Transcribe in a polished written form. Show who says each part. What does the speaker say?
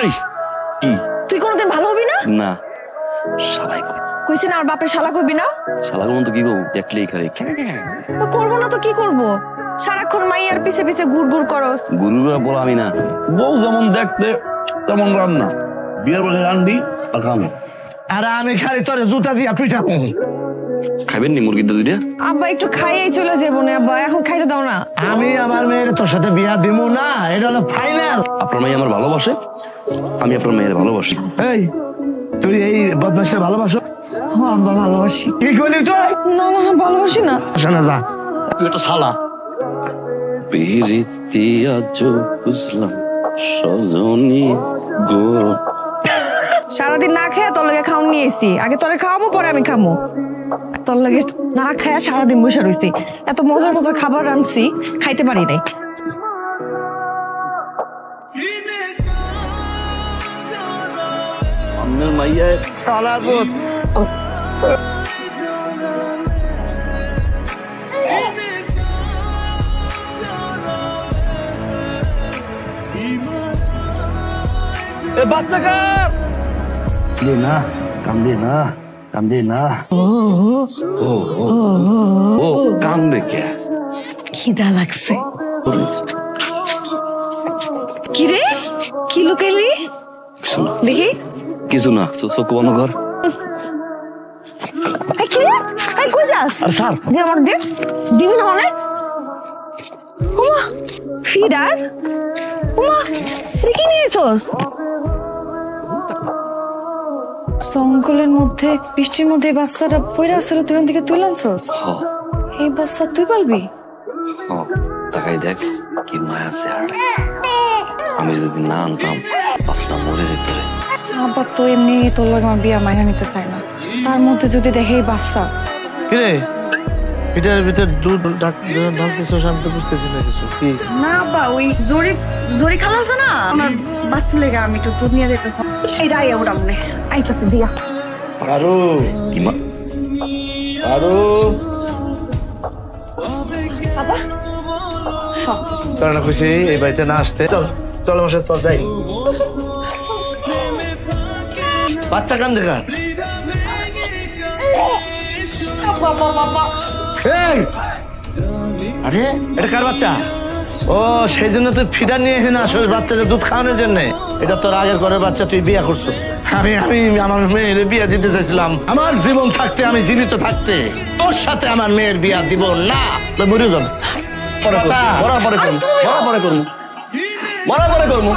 Speaker 1: এই কি
Speaker 2: তুই কোনোদিন ভালো হবি না?
Speaker 1: না শালাই
Speaker 2: কইছি না আর বাপের শালা কইবি না?
Speaker 1: শালার মতো কি করবো দেখলেই খালি
Speaker 2: তো করবো না তো কি করব? সারাক্ষণ মাইয়ার পিছে পিছে ঘুরঘুর করস।
Speaker 1: গুরুরা বলো আমি না।
Speaker 3: বউ যেমন দেখতে তেমন রান্না, বিয়ের বলে রান্দি আর খামো।
Speaker 4: আর আমি খালি তোর জুতা দিয়া পিঠাবো।
Speaker 1: খাইবেন নি মুরগির দুইটা?
Speaker 2: আব্বা একটু খাইয়েই চলে যাবো না আব্বা, এখন খাইতে দাও না।
Speaker 4: আমি আমার মেয়ের তোর সাথে বিয়া দিব না, এটা হলো ফাইনাল।
Speaker 1: আপনার মেয়ে আমার ভালোবাসে, আমি আপনার মেয়ের ভালোবাসি।
Speaker 4: এই তুই এই বদমাশকে ভালোবাসো?
Speaker 2: হ্যাঁ আব্বা ভালোবাসি।
Speaker 4: কি করলি তুই?
Speaker 2: না না না ভালোবাসি না।
Speaker 4: শোনা যা,
Speaker 1: তুই একটা শালা। প্রীতি আজ বুঝলাম সজনী গো।
Speaker 2: সারাদিন না খেয়ে তোর লাগে খাওন নিয়ে এসি, আগে তোরে খাওয়াবো পরে আমি খামো। তোর লাগে না খায়া সারাদিন বসে রয়েছি, এত মজার মজার খাবার রাঁধছি খাইতে পারি নাই।
Speaker 1: আপনার মাইয়ায়
Speaker 4: শালাগুত। এ বাচ্চা কার?
Speaker 3: দে না, কান্দে না, কান্দে না।
Speaker 1: ও কান দেখে
Speaker 2: খিদা লাগছে। কিরে কি লুকাইলি দেখি?
Speaker 1: কিছু না, তো চোখ বন্ধ কর।
Speaker 2: এই কিরে, এই কই যাস?
Speaker 3: আর স্যার
Speaker 2: দে আমার দে, দিবি না মানে? ওমা ফিডার, ওমা কি নিয়েছস? জঙ্গলের মধ্যে বৃষ্টির মধ্যে এই বাচ্চাটা পড়ে আসছিল, তুই ওখান থেকে তুলে আনছস? এই বাচ্চা তুই পালবি?
Speaker 1: তাকাই দেখ কি মায়া আছে। আর আমি যদি না আনতাম বাচ্চাটা মরে যেত রে।
Speaker 2: আবার তো এমনি তোর লাগে আমার বিয়া মাইনা নিতে চাই না, তার মধ্যে যদি দেখে এই বাচ্চা।
Speaker 4: কিরে এটার ভিতর দুধ ঢালতেছিস, আমি তো বুঝতেছি না কিছু। কি
Speaker 2: না বা ওই জরি খালা আছে না, আমার বাচ্চা লেগে আমি একটু দুধ নিয়ে যেতেছি। এইটা আইয়া ওটা মনে আইতাছে দিয়া।
Speaker 4: আরো
Speaker 1: কি মা
Speaker 4: আরো
Speaker 2: বাবা
Speaker 4: তোর না খুশি এই বাড়িতে না আসতে? চল চল আমার সাথে চল যাই। বাচ্চা কান দেখা। এই আরে এটা কার বাচ্চা? ও সেই জন্য তুই ফিডার নিয়ে এখানে আসলে বাচ্চাদের দুধ খাওয়ানোর জন্য? এটা তোর আগের ঘরের বাচ্চা, তুই বিয়ে করছো। আমি আমি আমার মেয়ের বিয়ে দিতে চাইছিলাম, আমার জীবন থাকতে, আমি জীবিত থাকতে তোর সাথে আমার মেয়ের বিয়ে দিব না। তুই মরে যাবে। পরে করবো, মরার পরে করবো, মরার পরে করবো, মরার পরে করবো।